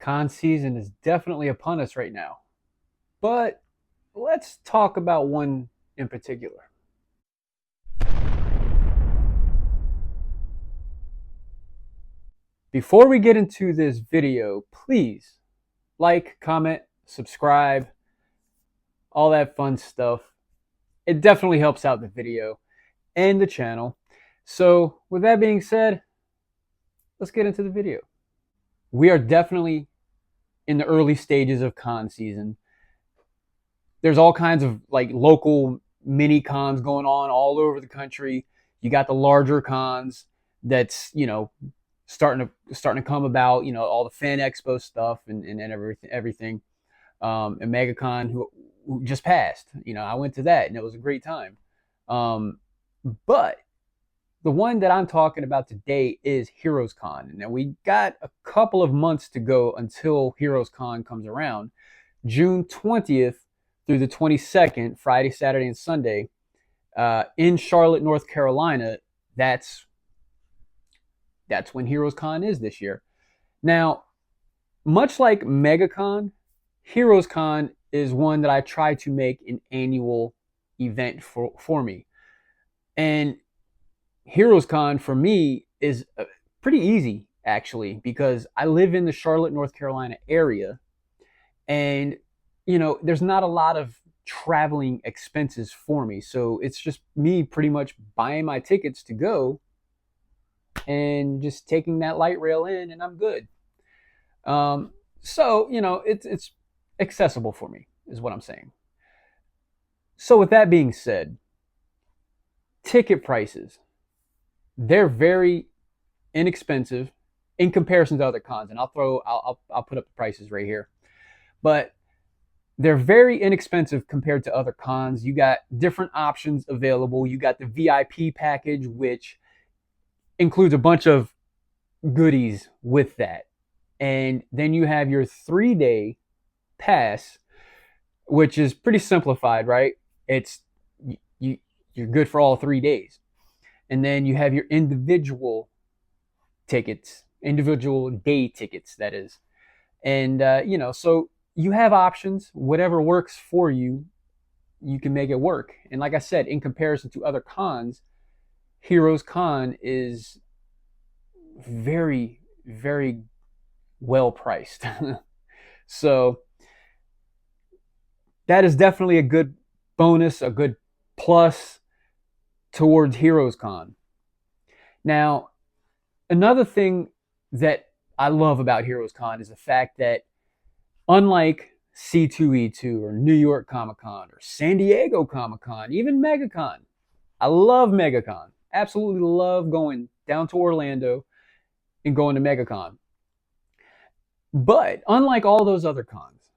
Con season is definitely upon us right now, but let's talk about one in particular. Before we get into this video, please like, comment, subscribe, all that fun stuff. It definitely helps out the video and the channel. So, with that being said, let's get into the video. We are definitely in the early stages of con season. There's all kinds of like local mini cons going on all over the country. You got the larger cons that's, starting to come about, all the fan expo stuff and everything. And MegaCon who just passed. I went to that and it was a great time. But the one that I'm talking about today is HeroesCon. Now we got a couple of months to go until HeroesCon comes around. June 20th through the 22nd, Friday, Saturday, and Sunday, in Charlotte, North Carolina. That's when HeroesCon is this year. Now, much like MegaCon, HeroesCon is one that I try to make an annual event for me. And HeroesCon for me is pretty easy, actually, because I live in the Charlotte, North Carolina area. And, there's not a lot of traveling expenses for me. So it's just me pretty much buying my tickets to go and just taking that light rail in, and I'm good. So it's accessible for me, is what I'm saying. So with that being said, ticket prices, they're very inexpensive in comparison to other cons, and I'll put up the prices right here. But they're very inexpensive compared to other cons. You got different options available. You got the VIP package, which includes a bunch of goodies with that. And then you have your 3-day pass, which is pretty simplified, right? It's you're good for all 3 days. And then you have your individual tickets, individual day tickets, that is. And so you have options. Whatever works for you, you can make it work. And like I said, in comparison to other cons, HeroesCon is very, very well priced. So that is definitely a good bonus, a good plus towards HeroesCon. Now, another thing that I love about HeroesCon is the fact that unlike C2E2 or New York Comic Con or San Diego Comic Con, even MegaCon, I love MegaCon. Absolutely love going down to Orlando and going to MegaCon. But unlike all those other cons,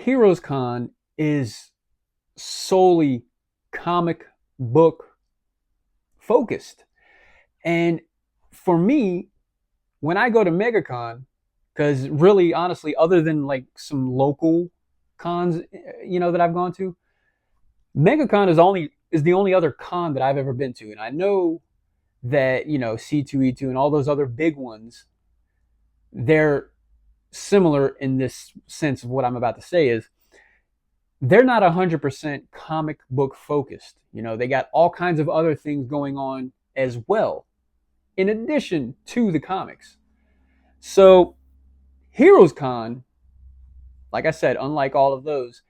HeroesCon is solely comic book focused. And for me, when I go to MegaCon, because really, honestly, other than like some local cons, that I've gone to, MegaCon is the only other con that I've ever been to. And I know that, C2E2 and all those other big ones, they're similar in this sense of what I'm about to say is they're not 100% comic book focused. They got all kinds of other things going on as well, in addition to the comics. So HeroesCon, like I said, unlike all of those,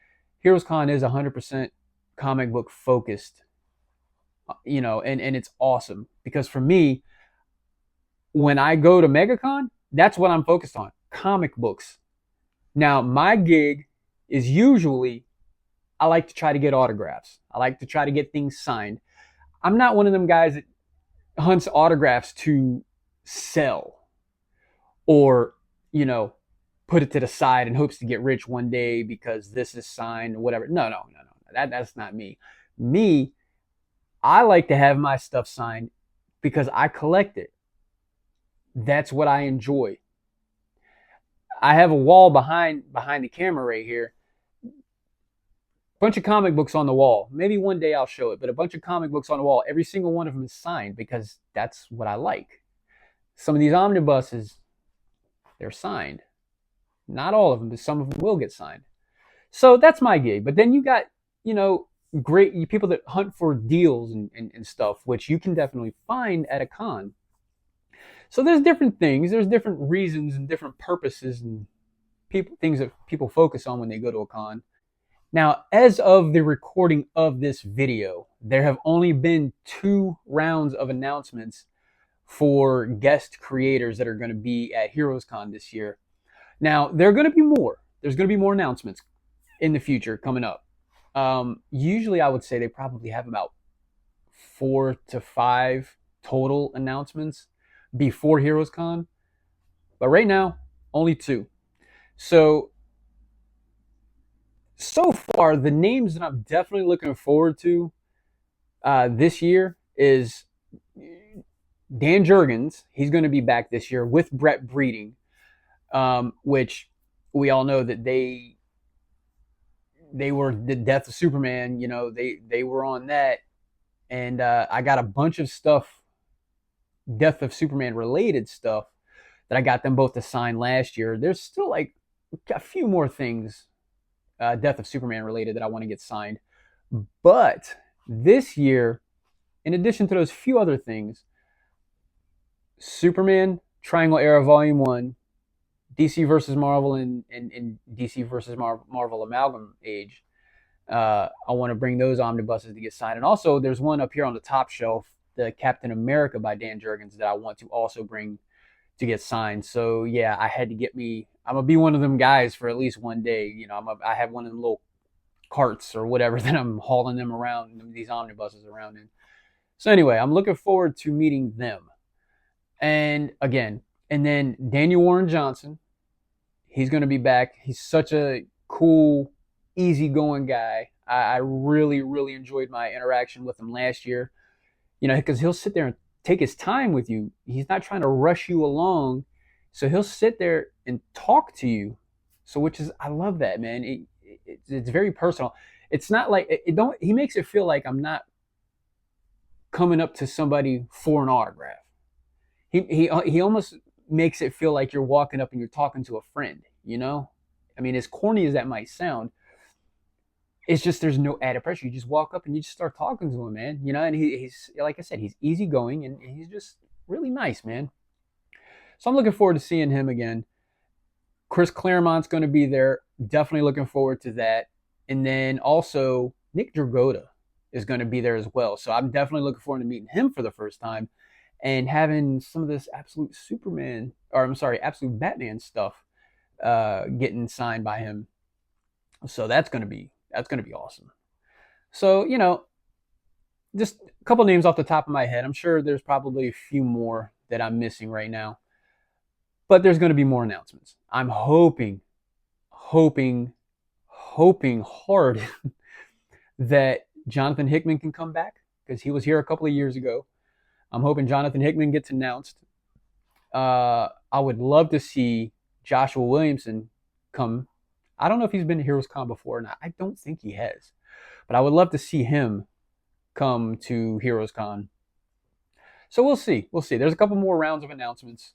HeroesCon is 100% comic book focused, and it's awesome because for me, when I go to MegaCon, that's what I'm focused on, comic books. Now, my gig is usually, I like to try to get autographs. I like to try to get things signed. I'm not one of them guys that hunts autographs to sell or, put it to the side and hopes to get rich one day because this is signed or whatever. No. That's not me. I like to have my stuff signed because I collect it. That's what I enjoy. I have a wall behind the camera right here. Bunch of comic books on the wall. Maybe one day I'll show it, but a bunch of comic books on the wall. Every single one of them is signed because that's what I like. Some of these omnibuses, they're signed. Not all of them, but some of them will get signed. So that's my gig. But then you got, you know, great people that hunt for deals and stuff, which you can definitely find at a con. So there's different things, there's different reasons and different purposes and people things that people focus on when they go to a con. Now, as of the recording of this video, there have only been 2 rounds of announcements for guest creators that are going to be at HeroesCon this year. Now, there are going to be more. There's going to be more announcements in the future coming up. Usually, I would say they probably have about 4 to 5 total announcements before HeroesCon. But right now, only 2. So far, the names that I'm definitely looking forward to this year is Dan Jurgens. He's going to be back this year with Brett Breeding, which we all know that they were the Death of Superman. You know, they were on that, and I got a bunch of stuff, Death of Superman related stuff, that I got them both to sign last year. There's still like a few more things, Death of Superman related, that I want to get signed. But this year, in addition to those few other things, Superman Triangle Era Volume 1, DC versus Marvel, and DC versus Marvel Amalgam Age. I want to bring those omnibuses to get signed. And also, there's one up here on the top shelf, the Captain America by Dan Jurgens, that I want to also bring to get signed. So yeah, I had to get me. I'm gonna be one of them guys for at least one day. You know, I have one of them little carts or whatever that I'm hauling them around, these omnibuses around in. So anyway, I'm looking forward to meeting them. And again, and then Daniel Warren Johnson, he's going to be back. He's such a cool, easygoing guy. I really, really enjoyed my interaction with him last year. You know, because he'll sit there and take his time with you. He's not trying to rush you along. So he'll sit there and talk to you. So, which is, I love that, man. It's very personal. It's not like, he makes it feel like I'm not coming up to somebody for an autograph. He almost makes it feel like you're walking up and you're talking to a friend, you know? I mean, as corny as that might sound, it's just there's no added pressure. You just walk up and you just start talking to him, man. You know, and he's like I said, he's easygoing and he's just really nice, man. So I'm looking forward to seeing him again. Chris Claremont's going to be there. Definitely looking forward to that. And then also Nick Dragotta is going to be there as well. So I'm definitely looking forward to meeting him for the first time and having some of this absolute Batman stuff getting signed by him. So that's gonna be awesome. So, you know, just a couple names off the top of my head. I'm sure there's probably a few more that I'm missing right now, but there's going to be more announcements. I'm hoping hard that Jonathan Hickman can come back, because he was here a couple of years ago. I'm hoping Jonathan Hickman gets announced. I would love to see Joshua Williamson come. I don't know if he's been to HeroesCon before or not. I don't think he has. But I would love to see him come to HeroesCon. So we'll see. We'll see. There's a couple more rounds of announcements.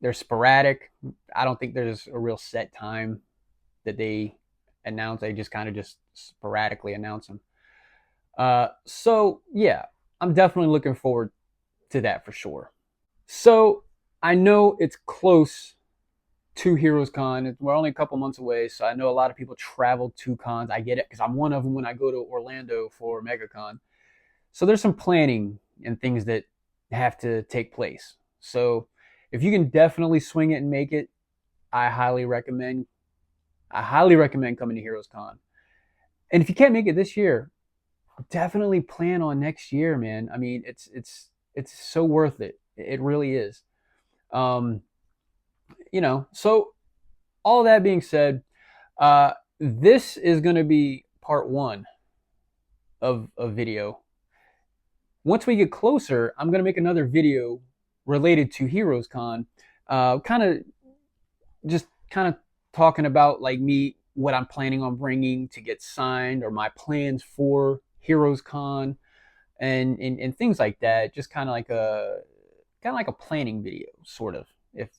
They're sporadic. I don't think there's a real set time that they announce. They just kind of just sporadically announce them. So, yeah, I'm definitely looking forward to that for sure. So I know it's close to HeroesCon. We're only a couple months away, so I know a lot of people travel to cons. I get it, because I'm one of them when I go to Orlando for MegaCon. So there's some planning and things that have to take place. So if you can definitely swing it and make it, I highly recommend coming to HeroesCon. And if you can't make it this year, definitely plan on next year, man. I mean, it's so worth it. It really is. You know, so all that being said, this is going to be part 1 of a video. Once we get closer, I'm going to make another video related to HeroesCon, kind of talking about like me, what I'm planning on bringing to get signed, or my plans for HeroesCon, and things like that. Just kind of like a planning video, sort of, if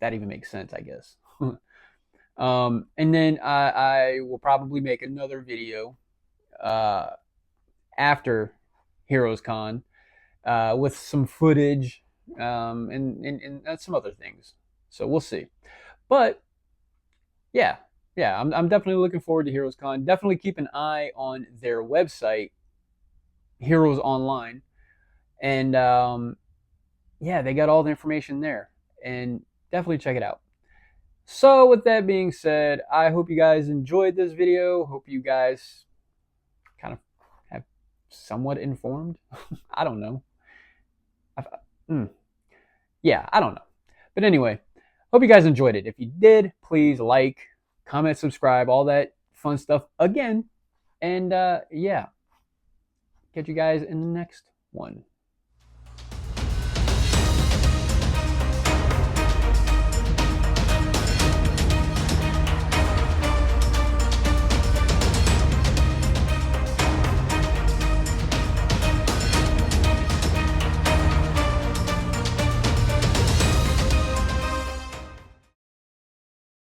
that even makes sense, I guess. And then I will probably make another video uh, after HeroesCon with some footage and some other things. So we'll see. But yeah, yeah, I'm definitely looking forward to HeroesCon. Definitely keep an eye on their website, Heroes Online, and yeah, they got all the information there, and definitely check it out. So with that being said, I hope you guys enjoyed this video. Hope you guys kind of have somewhat informed. I don't know. Mm, yeah, I don't know. But anyway, hope you guys enjoyed it. If you did, please like, comment, subscribe, all that fun stuff again. And yeah, catch you guys in the next one.